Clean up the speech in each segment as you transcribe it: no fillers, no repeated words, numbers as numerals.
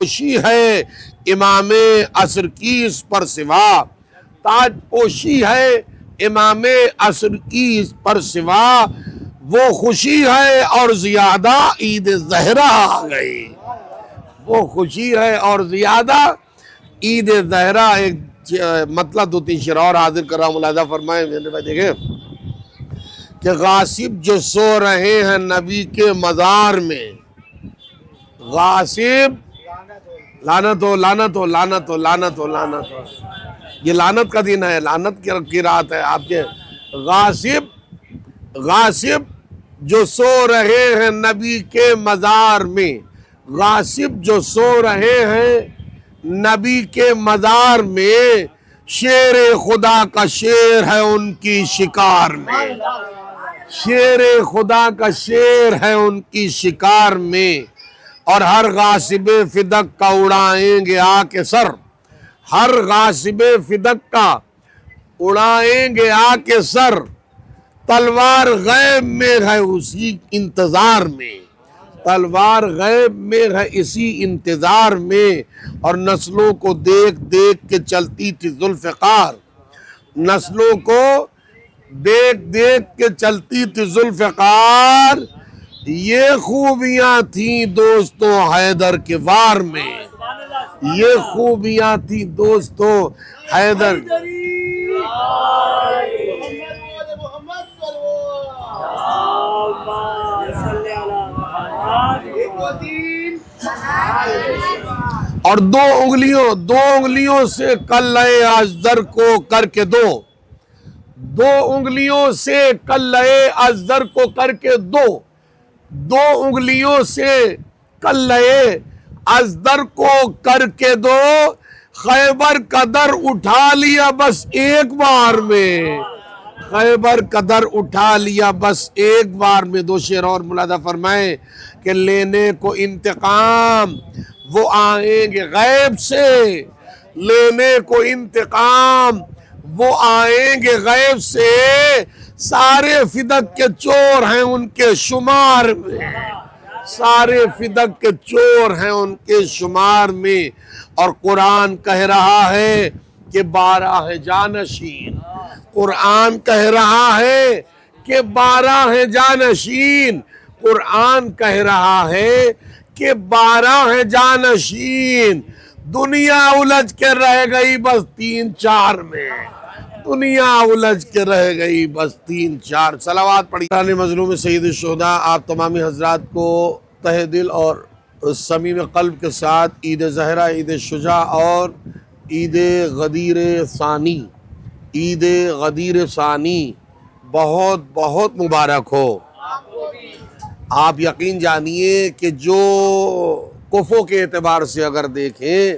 پوشی ہے امام عصر کی اس پر سوا، تاج پوشی ہے امام عصر کی اس پر سوا، وہ خوشی ہے اور زیادہ عید زہرا آ گئی، وہ خوشی ہے اور زیادہ عید زہرا۔ ایک مطلب دو تین شعر اور حاضر کر رہا ہوں، ملاحظہ فرمائیں میرے بھائی، دیکھیں کہ غاصب جو سو رہے ہیں نبی کے مزار میں، غاصب لعنت ہو لعنت ہو لعنت ہو لعنت ہو لعنت ہو، یہ لعنت کا دن ہے، لعنت کی رات ہے آپ کے۔ غاصب جو سو رہے ہیں نبی کے مزار میں، غاصب جو سو رہے ہیں نبی کے مزار میں، شیر خدا کا شیر ہے ان کی شکار میں، شیر خدا کا شیر ہے ان کی شکار میں، اور ہر غاصب فدق کا اڑائیں گے آ کے سر، ہر غاصب فدق کا اڑائیں گے آ کے سر، تلوار غیب میں ہے اسی انتظار میں، تلوار غیب میں ہے اسی انتظار میں، اور نسلوں کو دیکھ دیکھ کے چلتی تھی ذوالفقار، نسلوں کو دیکھ دیکھ کے چلتی تھی ذوالفقار، یہ خوبیاں تھیں دوستوں حیدر کے وار میں، یہ خوبیاں تھیں دوستوں حیدر۔ اور دو انگلیوں سے کلے ازدر کو کر کے دو انگلیوں سے کلے ازدر کو کر کے دو انگلیوں سے کلے ازدر کو کر کے دو، خیبر کا در اٹھا لیا بس ایک بار میں، خیبر کا در اٹھا لیا بس ایک بار میں۔ دو شعر اور ملاحظہ فرمائیں کہ لینے کو انتقام وہ آئیں گے غیب سے، لینے کو انتقام وہ آئیں گے غیب سے، سارے فدق کے چور ہیں ان کے شمار میں، سارے فدق کے چور ہیں ان کے شمار میں۔ اور قرآن کہہ رہا ہے کہ 12 ہے جانشین، قرآن کہہ رہا ہے کہ 12 ہے جانشین، قرآن کہہ رہا ہے کہ 12 ہے جانشین، دنیا الجھ کے رہ گئی بس 3-4 میں، دنیا الجھ کے رہ گئی بس 3-4۔ صلوات پڑھی مظلوم سید الشہداء، آپ تمامی حضرات کو تہ دل اور صمیم قلب کے ساتھ عید زہرہ، عید شجاع اور عید غدیر ثانی، عید غدیر ثانی بہت بہت مبارک ہو۔ آپ یقین جانیے کہ جو کفو کے اعتبار سے اگر دیکھیں،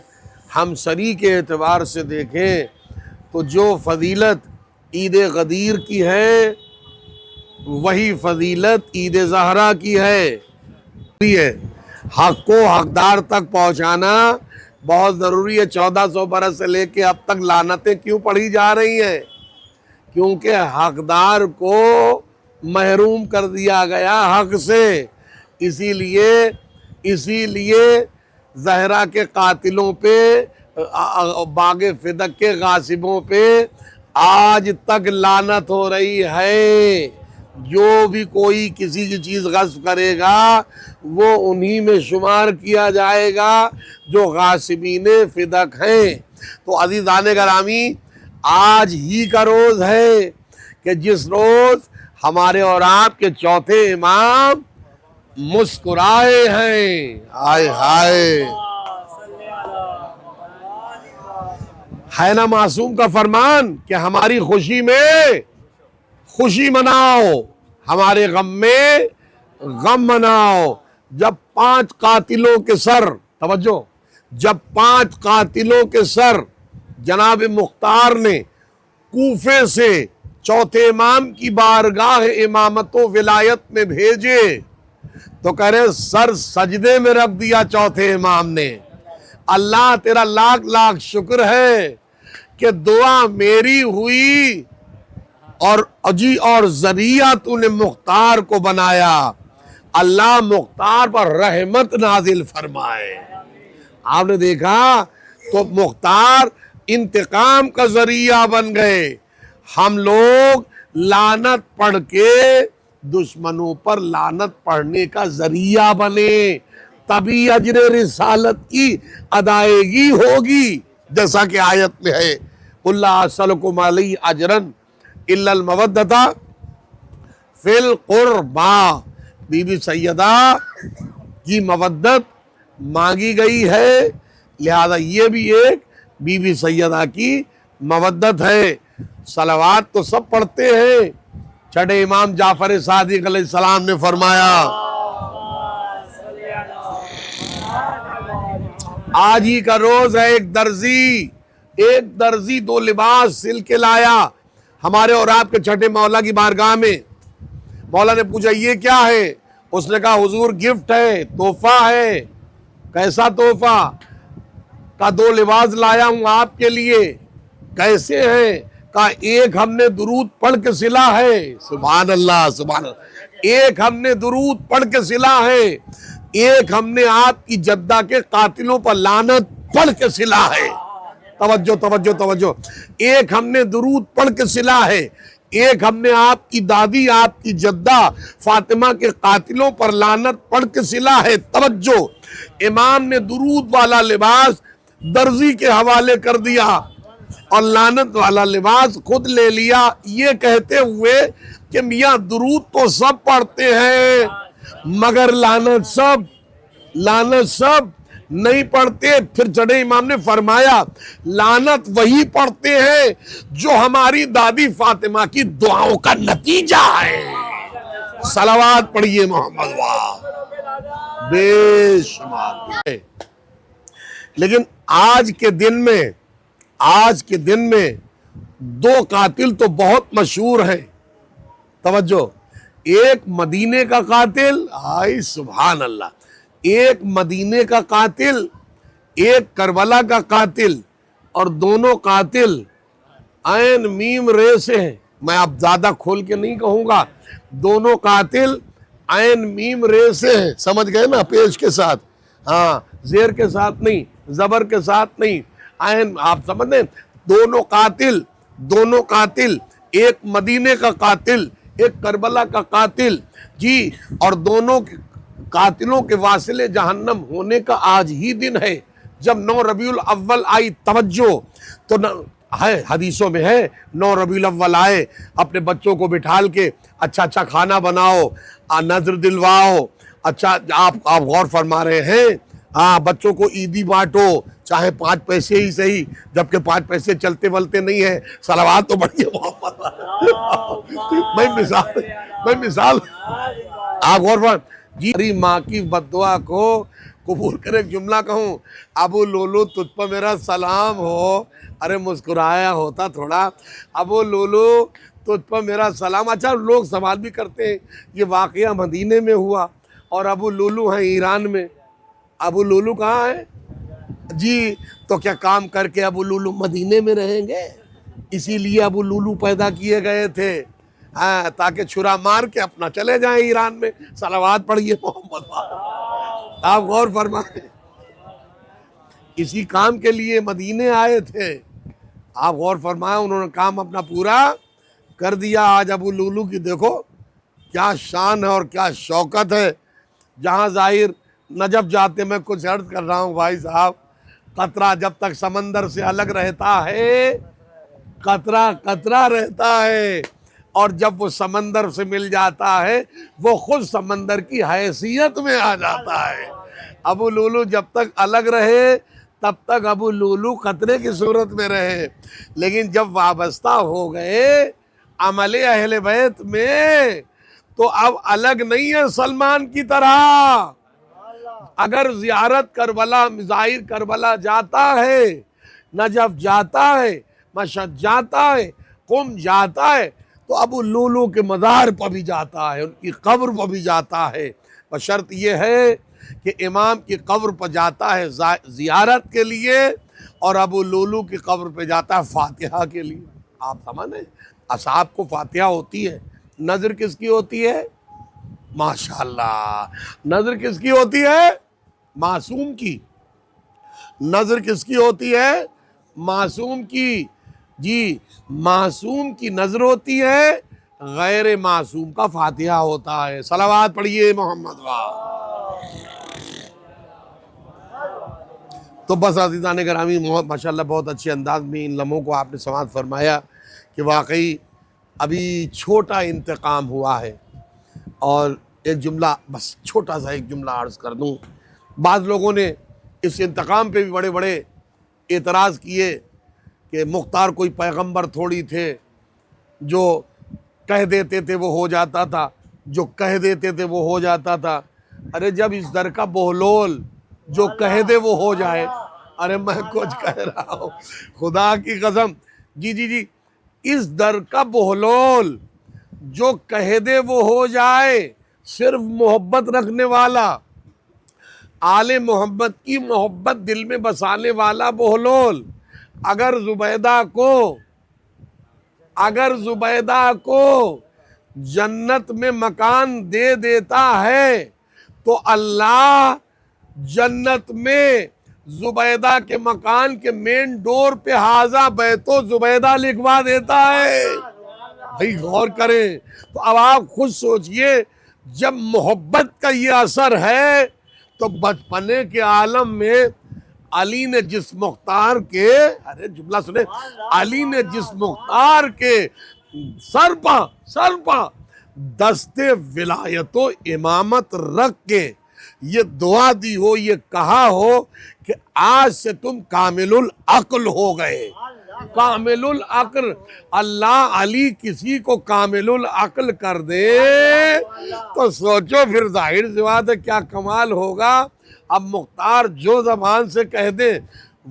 ہمسری کے اعتبار سے دیکھیں، تو جو فضیلت عید غدیر کی ہے وہی فضیلت عید زہرہ کی ہے۔ حق کو حقدار تک پہنچانا بہت ضروری ہے۔ 1400 برس سے لے کے اب تک لعنتیں کیوں پڑھی جا رہی ہیں؟ کیونکہ حقدار کو محروم کر دیا گیا حق سے، اسی لیے زہرا کے قاتلوں پہ، باغ فدق کے غاصبوں پہ آج تک لعنت ہو رہی ہے۔ جو بھی کوئی کسی کی چیز غصب کرے گا وہ انہی میں شمار کیا جائے گا جو غاصبین فدق ہیں۔ تو عزیزان گرامی، آج ہی کا روز ہے کہ جس روز ہمارے اور آپ کے چوتھے امام مسکرائے ہیں۔ ہائے ہائے، ہے نا معصوم کا فرمان کہ ہماری خوشی میں خوشی مناؤ، ہمارے غم میں غم مناؤ۔ جب 5 قاتلوں کے سر، توجہ، جب 5 قاتلوں کے سر جناب مختار نے کوفے سے چوتھے امام کی بارگاہ امامت و ولایت میں بھیجے تو کہہ رہے سر سجدے میں رکھ دیا چوتھے امام نے۔ اللہ تیرا لاکھ لاکھ شکر ہے کہ دعا میری ہوئی اور ذریعہ تو نے مختار کو بنایا۔ اللہ مختار پر رحمت نازل فرمائے، آپ نے دیکھا تو مختار انتقام کا ذریعہ بن گئے. ہم لوگ لعنت پڑھ کے دشمنوں پر لعنت پڑھنے کا ذریعہ بنے, تبھی اجر رسالت کی ادائیگی ہوگی. جیسا کہ آیت میں ہے قُل لَا أَسْأَلُكُمْ عَلَيْهِ أَجْرًا إِلَّا الْمَوَدَّةَ فِي الْقُرْبَى. بی بی سیدہ کی مودت مانگی گئی ہے, لہذا یہ بھی ایک بی بی سیدہ کی مودت ہے. صلوات تو سب پڑھتے ہیں. چھٹے امام جعفر صادق علیہ السلام نے فرمایا آج ہی کا روز ہے, ایک درزی 2 لباس سل کے لایا ہمارے اور آپ کے چھٹے مولا کی بارگاہ میں. مولا نے پوچھا یہ کیا ہے؟ اس نے کہا حضور گفٹ ہے, تحفہ ہے. کیسا تحفہ؟ کہا 2 لباس لایا ہوں آپ کے لیے. کیسے ہیں؟ کہا ایک ہم نے درود پڑھ کے سلا ہے. سبحان اللہ سبحان اللہ. ایک ہم نے درود پڑھ کے سلا ہے, ایک ہم نے آپ کی جدہ کے قاتلوں پر لعنت پڑھ کے سلا ہے. توجہ توجہ توجہ. ایک ہم نے درود پڑھ کے سلا ہے, ایک ہم نے آپ کی دادی آپ کی جدہ فاطمہ کے قاتلوں پر لعنت پڑھ کے سلا ہے. توجہ, امام نے درود والا لباس درزی کے حوالے کر دیا اور لعنت والا لباس خود لے لیا, یہ کہتے ہوئے کہ میاں درود تو سب پڑھتے ہیں مگر لعنت سب نہیں پڑھتے. پھر چڑھے امام نے فرمایا لعنت وہی پڑھتے ہیں جو ہماری دادی فاطمہ کی دعاؤں کا نتیجہ ہے. صلوات پڑھیے محمد واہ بے شمار. لیکن آج کے دن میں 2 قاتل تو بہت مشہور ہیں. توجہ, ایک مدینے کا قاتل, آئی سبحان اللہ, ایک مدینے کا قاتل, ایک کربلا کا قاتل, اور دونوں قاتل عین میم رے سے ہیں. میں اب زیادہ کھول کے نہیں کہوں گا, دونوں قاتل عین میم رے سے ہیں. سمجھ گئے نا, پیش کے ساتھ, ہاں زیر کے ساتھ نہیں, زبر کے ساتھ نہیں, عین. آپ سمجھ دیں, دونوں قاتل, ایک مدینے کا قاتل ایک کربلا کا قاتل جی, اور دونوں قاتلوں کے واصل جہنم ہونے کا آج ہی دن ہے جب 9 ربیع الاول آئی. توجہ, تو ہے حدیثوں میں ہے 9 ربیع الاول آئے, اپنے بچوں کو بٹھال کے اچھا کھانا بناؤ, نظر دلواؤ. اچھا آپ غور فرما رہے ہیں, ہاں بچوں کو عیدی بانٹو, چاہے 5 پیسے ہی صحیح, جبکہ 5 پیسے چلتے ولتے نہیں ہیں. صلوات تو بڑھیے محمد. میں مثال آپ غور فرما جی. میری ماں کی بددعا کو قبول کر ایک جملہ کہوں, ابو لولو تجھ پر میرا سلام ہو. ارے مسکرایا ہوتا تھوڑا, ابو لولو تجھ پر میرا سلام. اچھا لوگ سوال بھی کرتے ہیں یہ واقعہ مدینے میں ہوا اور ابو لولو ہیں ایران میں. ابو لولو کہاں ہے جی؟ تو کیا کام کر کے ابو لولو مدینے میں رہیں گے؟ اسی لیے ابو لولو پیدا کیے گئے تھے, تاکہ چھرا مار کے اپنا چلے جائیں ایران میں. صلوات پڑھیے محمد. آپ غور فرمائیں, اسی کام کے لیے مدینے آئے تھے. آپ غور فرمائیں, انہوں نے کام اپنا پورا کر دیا. آج ابو لولو کی دیکھو کیا شان ہے اور کیا شوکت ہے. جہاں ظاہر نجف جاتے, میں کچھ عرض کر رہا ہوں بھائی صاحب, قطرہ جب تک سمندر سے الگ رہتا ہے قطرہ رہتا ہے, اور جب وہ سمندر سے مل جاتا ہے وہ خود سمندر کی حیثیت میں آ جاتا ہے. ابو لولو جب تک الگ رہے تب تک ابو لولو قطرے کی صورت میں رہے, لیکن جب وابستہ ہو گئے عمل اہل بیت میں تو اب الگ نہیں ہے سلمان کی طرح. اگر زیارت کربلا, ظاہر کربلا جاتا ہے, نجف جاتا ہے, مشہد جاتا ہے, قم جاتا ہے, تو ابو لولو کے مزار پر بھی جاتا ہے, ان کی قبر پر بھی جاتا ہے. بشرط یہ ہے کہ امام کی قبر پر جاتا ہے زیارت کے لیے, اور ابو لولو کی قبر پہ جاتا ہے فاتحہ کے لیے. آپ سمجھیں, اصحاب کو فاتحہ ہوتی ہے, نظر کس کی ہوتی ہے؟ ماشاءاللہ, نظر کس کی ہوتی ہے؟ معصوم کی. نظر کس کی ہوتی ہے؟ معصوم کی. جی معصوم کی نظر ہوتی ہے، غیر معصوم کا فاتحہ ہوتا ہے. صلوات پڑھیے محمد وآلہ. تو بس عزیزان گرامی، ماشاءاللہ بہت اچھے انداز میں ان لمحوں کو آپ نے سماعت فرمایا کہ واقعی ابھی چھوٹا انتقام ہوا ہے. اور ایک جملہ، بس چھوٹا سا ایک جملہ عرض کر دوں. بعض لوگوں نے اس انتقام پہ بھی بڑے بڑے اعتراض کیے کہ مختار کوئی پیغمبر تھوڑی تھے، جو کہہ دیتے تھے وہ ہو جاتا تھا، جو کہہ دیتے تھے وہ ہو جاتا تھا. ارے جب اس در کا بہلول جو کہہ دے وہ ہو جائے. ارے میں کچھ کہہ رہا ہوں خدا کی قسم. جی اس در کا بہلول جو کہہ دے وہ ہو جائے. صرف محبت رکھنے والا، آل محمد کی محبت دل میں بسانے والا بہلول اگر زبیدہ کو جنت میں مکان دے دیتا ہے تو اللہ جنت میں زبیدہ کے مکان کے مین ڈور پہ حاذا بیت زبیدہ لکھوا دیتا ہے. بھائی غور کریں. تو اب آپ خود سوچئے، جب محبت کا یہ اثر ہے تو بچپنے کے عالم میں علی نے جس مختار کے، ارے جملہ سنیں، علی نے جس مختار کے سر پا دست ولایت و امامت رکھ کے یہ دعا دی ہو، یہ کہا ہو کہ آج سے تم کامل العقل ہو گئے. کامل العقل، اللہ علی کسی کو کامل العقل کر دے تو سوچو پھر ظاہر سی بات ہے کیا کمال ہوگا. اب مختار جو زبان سے کہہ دے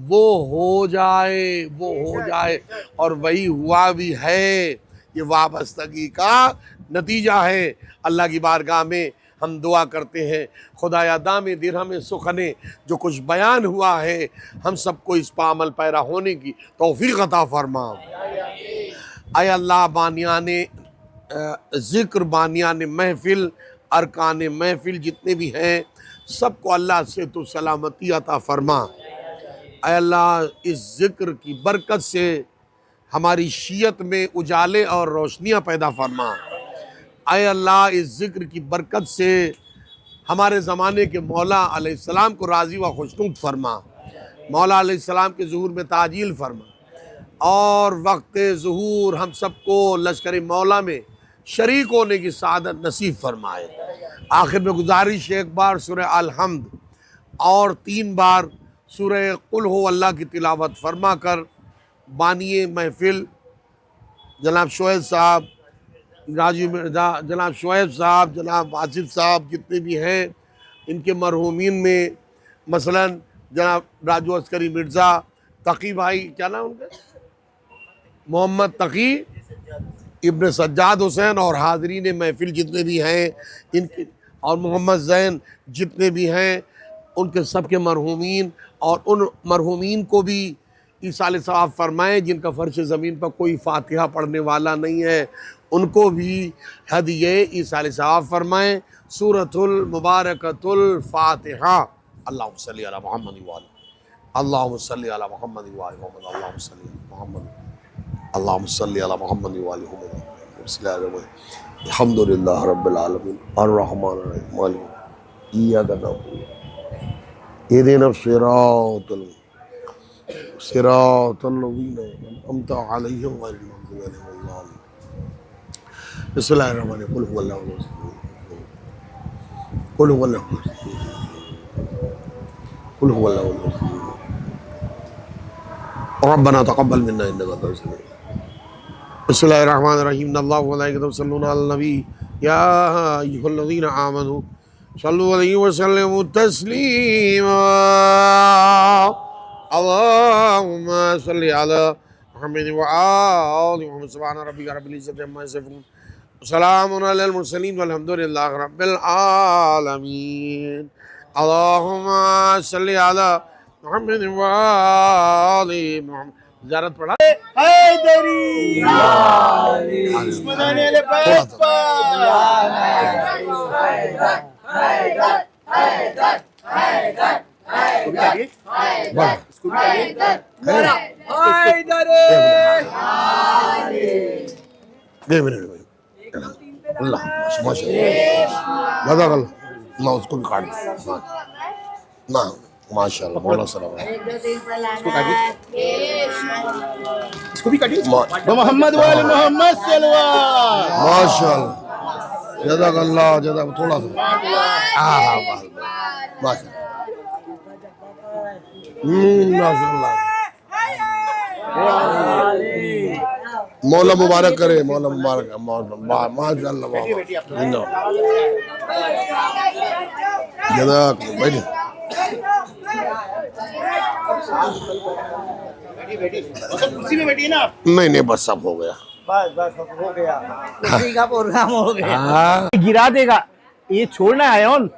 وہ ہو جائے اور وہی ہوا بھی ہے. یہ وابستگی کا نتیجہ ہے. اللہ کی بارگاہ میں ہم دعا کرتے ہیں خدایا دام درہم سخنے جو کچھ بیان ہوا ہے ہم سب کو اس پر عمل پیرا ہونے کی توفیق عطا فرما. اے اللہ بانیان ذکر، بانیان محفل، ارکان محفل جتنے بھی ہیں سب کو اللہ سے تو سلامتی عطا فرما. اے اللہ اس ذکر کی برکت سے ہماری شیعت میں اجالے اور روشنیاں پیدا فرما. اے اللہ اس ذکر کی برکت سے ہمارے زمانے کے مولا علیہ السلام کو راضی و خوشنود فرما. مولا علیہ السلام کے ظہور میں تعجیل فرما اور وقت ظہور ہم سب کو لشکر مولا میں شریک ہونے کی سعادت نصیب فرمائے. آخر میں گزارش ایک بار سورہ الحمد اور 3 بار سورہ قل ہو اللہ کی تلاوت فرما کر بانی محفل جناب شعیب صاحب، جناب شعیب صاحب، جناب آصف صاحب جتنے بھی ہیں ان کے مرحومین میں مثلا جناب راجو عسکری مرزا، تقی بھائی، کیا نام ان کا، محمد تقی ابن سجاد حسین، اور حاضرین محفل جتنے بھی ہیں ان کے، اور محمد زین جتنے بھی ہیں ان کے سب کے مرحومین، اور ان مرحومین کو بھی ایصال ثواب فرمائیں جن کا فرش زمین پر کوئی فاتحہ پڑھنے والا نہیں ہے، ان کو بھی ہدیہ ایصال ثواب فرمائیں. سورۃ المبارکۃ الفاتحہ. اللہم صلی علی محمد وآلہ، اللہم صلی علی محمد وآلہ محمد، اللہم صلی علی محمد، اللہم صلی علی محمد وآلہ محمد. الحمدللہ رب العالمین الرحمن الرحیم مالک ایاک نعبد اہدنا الصراط صراط الذین انعمت علیہم غیر المغضوب علیہم ولا الضالین. بسم اللہ الرحمن الرحیم. قل هو اللہ قل هو اللہ قل هو اللہ ربنا تقبل منا انک انت السمیع العلیم. بسم اللہ الرحمن الرحیم. ان اللہ وملائکتہ یصلون علی النبی یا ایھا الذین آمنوا صلوا علیہ وسلموا تسلیما. اللہم صلی علی محمد وآل محمد. سبحان ربک رب العزۃ عما یصفون، سلام علی المرسلین والحمد للہ رب العالمین. اللہم صلی علی محمد وآل محمد. زیارت پڑھا حیدری دشمنان اہل بیت پر بڑا اللہ ماشاء اللہ جزاک اللہ نہ اس کو بھی کاٹ دو نہ ماشاء اللہ مولا السلام اس کو بھی کاٹیے محمد وال محمد صلوات ماشاء اللہ جزاک اللہ جزاک تھوڑا سا ہاں ہاں ماشاء اللہ مولا مبارک کرے مولا مبارک ماشاء اللہ جزاک بیٹھے کرسی میں بیٹھیے نا آپ نہیں بس سب ہو گیا بس ہو گیا کرسی کا پروگرام ہو گیا گرا دے گا یہ چھوڑنا ہے اون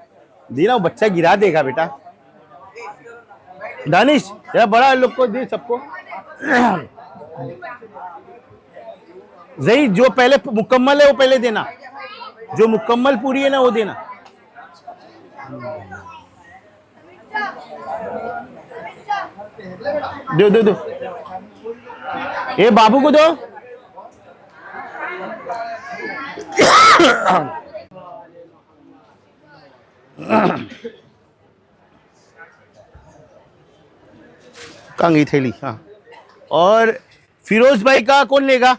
دینا بچہ گرا دے گا بیٹا دانش ذرا بڑا لوگ کو دے سب کو زئی جو پہلے مکمل ہے وہ پہلے دینا جو مکمل پوری ہے نا وہ دینا دو دو دو اے بابو کو دو کانگی تھیلی ہاں اور فیروز بھائی کا کون لے گا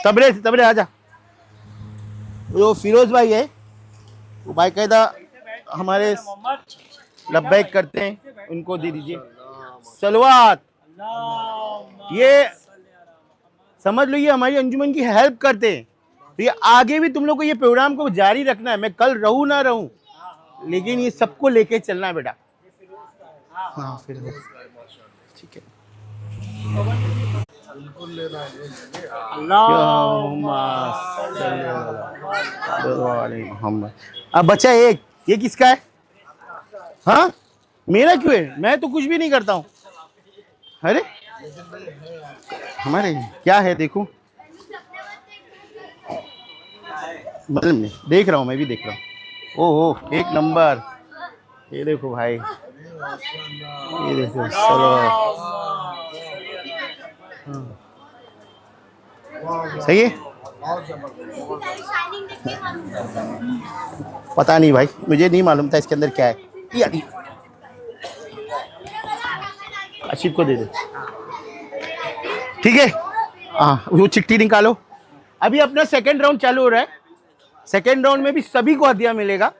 تبرے آجا جو فیروز بھائی ہے وہ باقاعدہ ہمارے لبیک کرتے ہیں ان کو دے دیجئے صلوات یہ سمجھ لو یہ ہماری انجمن کی ہیلپ کرتے ہیں تو یہ آگے بھی تم لوگ کو یہ پروگرام کو جاری رکھنا ہے میں کل رہوں نہ رہوں لیکن یہ سب کو لے کے چلنا ہے بیٹا ہاں پھر ٹھیک ہے اب بچہ ایک یہ کس کا ہے ہاں میرا کیوں ہے میں تو کچھ بھی نہیں کرتا ہوں ارے ہمارے کیا ہے دیکھو دیکھ رہا ہوں میں بھی دیکھ رہا ہوں اوہ ایک نمبر یہ دیکھو بھائی یہ دیکھو چلو صحیح ہے پتا نہیں بھائی مجھے نہیں معلوم تھا اس کے اندر کیا ہے اشیف کو دے دے ٹھیک ہے ہاں وہ چٹھی نکالو ابھی اپنا سیکنڈ راؤنڈ چالو ہو رہا ہے سیکنڈ راؤنڈ میں بھی سبھی کو ہدیہ ملے گا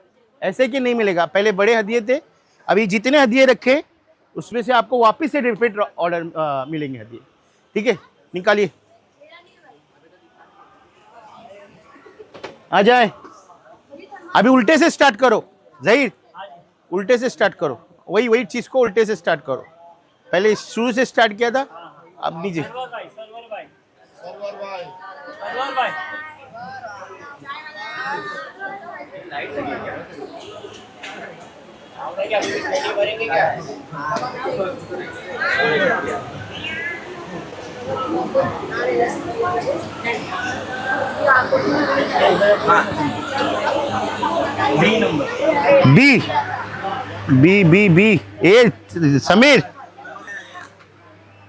ایسے کہ نہیں ملے گا پہلے بڑے ہدیے تھے ابھی جتنے ہدیے رکھے اس میں سے آپ کو واپس سے ریپیٹ آرڈر ملیں گے ہدیے ٹھیک ہے نکالیے آ جائے ابھی الٹے سے سٹارٹ کرو ظہیر الٹے سے سٹارٹ کرو وہی چیز کو الٹے سے سٹارٹ کرو پہلے شروع سے سٹارٹ کیا تھا اب نیچے بی بی بی بی اے سمیر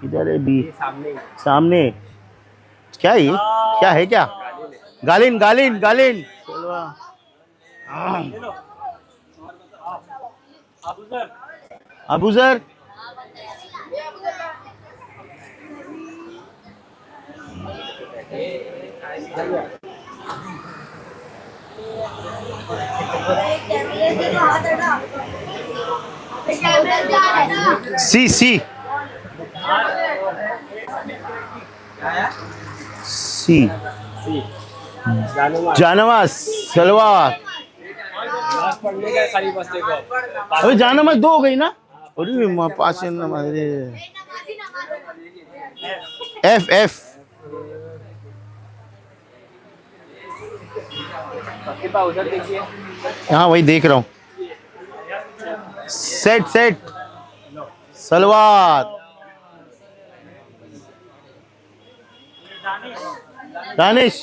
ادھر ہے بی سامنے کیا ہے کیا گالین گالین گالین ابوذر سی سی سی جانواز سلوار ابھی جانواز دو ہو گئی نا پاس ایف ایف ہاں وہی دیکھ رہا ہوں سیٹ سیٹ سلوات دانش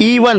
E1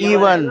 E1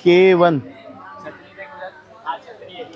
K1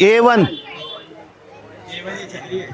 A1